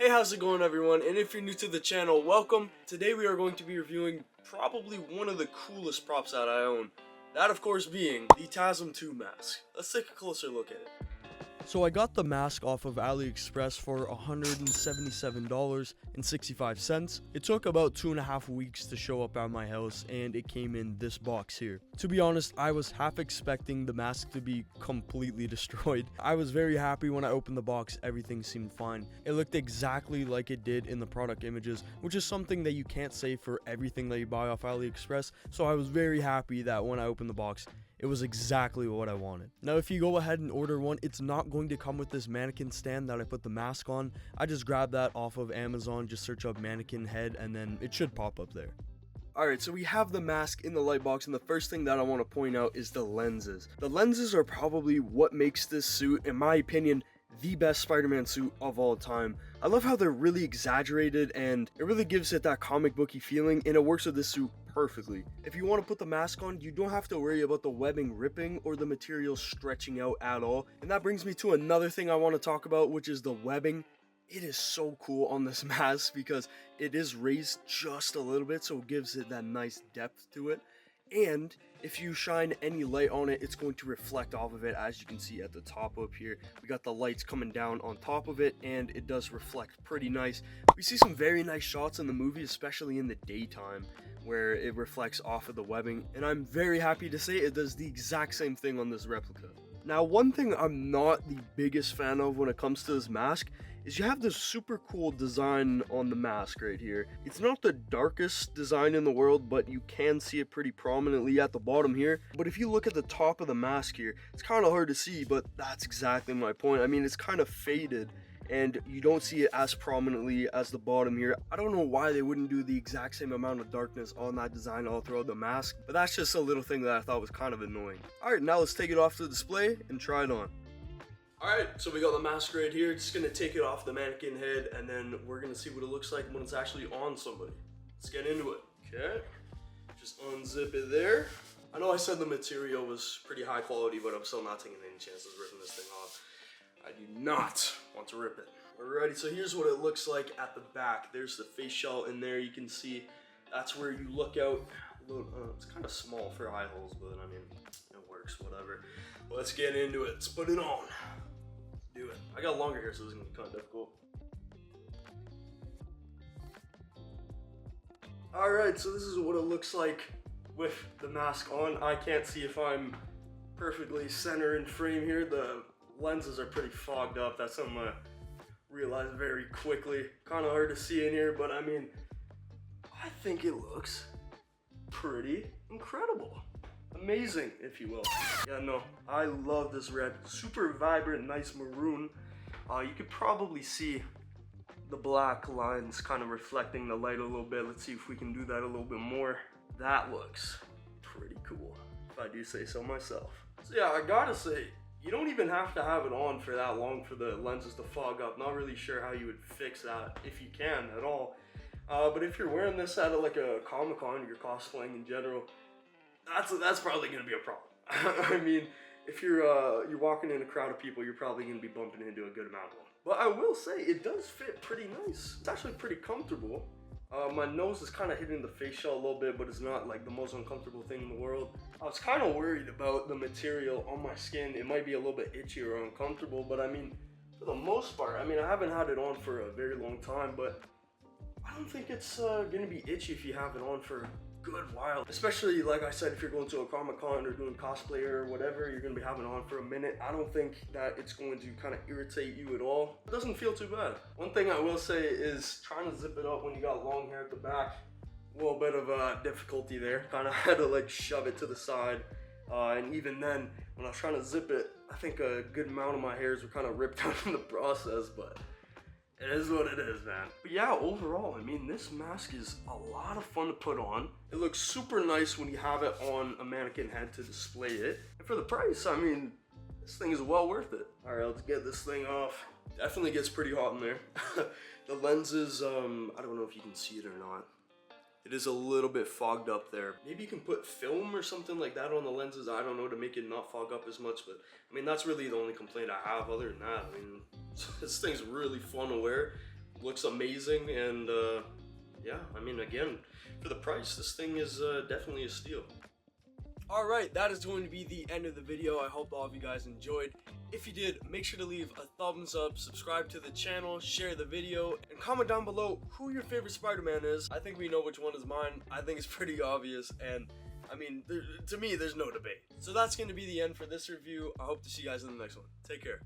Hey, how's it going everyone? And if you're new to the channel, welcome. Today we are going to be reviewing probably one of the coolest props that I own. That of course being the TASM 2 mask. Let's take a closer look at it. So I got the mask off of AliExpress for $177.65. It took about 2.5 weeks to show up at my house, and it came in this box here. To be honest, I was half expecting the mask to be completely destroyed. I was very happy when I opened the box. Everything seemed fine. It looked exactly like it did in the product images, which is something that you can't say for everything that you buy off AliExpress. So I was very happy that when I opened the box, it was exactly what I wanted. Now, if you go ahead and order one, it's not going to come with this mannequin stand that I put the mask on. I just grabbed that off of Amazon, just search up mannequin head, and then it should pop up there. Alright, so we have the mask in the light box, and the first thing that I want to point out is the lenses. The lenses are probably what makes this suit, in my opinion, the best Spider-Man suit of all time. I love how they're really exaggerated, and it really gives it that comic booky feeling, and it works with this suit perfectly. If you want to put the mask on, you don't have to worry about the webbing ripping or the material stretching out at all. And that brings me to another thing I want to talk about, which is the webbing. It is so cool on this mask because it is raised just a little bit, so it gives it that nice depth to it. And if you shine any light on it, it's going to reflect off of it, as you can see at the top up here. We got the lights coming down on top of it, and it does reflect pretty nice. We see some very nice shots in the movie, especially in the daytime, where it reflects off of the webbing, and I'm very happy to say it does the exact same thing on this replica. Now, one thing I'm not the biggest fan of when it comes to this mask is you have this super cool design on the mask right here. It's not the darkest design in the world, but you can see it pretty prominently at the bottom here. But if you look at the top of the mask here, it's kind of hard to see, but that's exactly my point. I mean, it's kind of faded, and you don't see it as prominently as the bottom here. I don't know why they wouldn't do the exact same amount of darkness on that design all throughout the mask, but that's just a little thing that I thought was kind of annoying. Alright, now let's take it off the display and try it on. Alright, so we got the mask right here. Just gonna take it off the mannequin head, and then we're gonna see what it looks like when it's actually on somebody. Let's get into it. Okay, just unzip it there. I know I said the material was pretty high quality, but I'm still not taking any chances ripping this thing off. I do not want to rip it. Alrighty, so here's what it looks like at the back. There's the face shell in there. You can see that's where you look out. It's kind of small for eye holes, but I mean, it works, whatever. Let's get into it. Let's put it on. Do it. I got longer hair, so this is gonna be kind of difficult. Alright, so this is what it looks like with the mask on. I can't see if I'm perfectly center in frame here. The lenses are pretty fogged up. That's something I realized very quickly. Kind of hard to see in here, but I mean, I think it looks pretty incredible. Amazing, if you will. Yeah, no, I love this red. Super vibrant, nice maroon. You could probably see the black lines kind of reflecting the light a little bit. Let's see if we can do that a little bit more. That looks pretty cool, if I do say so myself. So yeah, I gotta say, you don't even have to have it on for that long for the lenses to fog up. Not really sure how you would fix that, if you can at all. But if you're wearing this at like a Comic-Con, you're cosplaying in general, that's probably gonna be a problem. I mean, if you're walking in a crowd of people, you're probably gonna be bumping into a good amount of them. But I will say, it does fit pretty nice. It's actually pretty comfortable. My nose is kind of hitting the face shell a little bit, but it's not like the most uncomfortable thing in the world. I was kind of worried about the material on my skin. It might be a little bit itchy or uncomfortable, but I mean, for the most part, I mean, I haven't had it on for a very long time, but I don't think it's gonna be itchy if you have it on for a good while. Especially, like I said, if you're going to a Comic-Con or doing cosplay or whatever, you're gonna be having it on for a minute. I don't think that it's going to kind of irritate you at all. It doesn't feel too bad. One thing I will say is trying to zip it up when you got long hair at the back. A little bit of difficulty there. Kind of had to like shove it to the side. And even then, when I was trying to zip it, I think a good amount of my hairs were kind of ripped out in the process, but it is what it is, man. But yeah, overall, I mean, this mask is a lot of fun to put on. It looks super nice when you have it on a mannequin head to display it. And for the price, I mean, this thing is well worth it. All right, let's get this thing off. Definitely gets pretty hot in there. The lenses, I don't know if you can see it or not. It is a little bit fogged up there. Maybe you can put film or something like that on the lenses, I don't know, to make it not fog up as much, but I mean, that's really the only complaint I have. Other than that, I mean, this thing's really fun to wear. looks amazing, and yeah, I mean, again, for the price, this thing is definitely a steal. Alright, that is going to be the end of the video. I hope all of you guys enjoyed. If you did, make sure to leave a thumbs up, subscribe to the channel, share the video, and comment down below who your favorite Spider-Man is. I think we know which one is mine. I think it's pretty obvious, and I mean, to me, there's no debate. So that's going to be the end for this review. I hope to see you guys in the next one. Take care.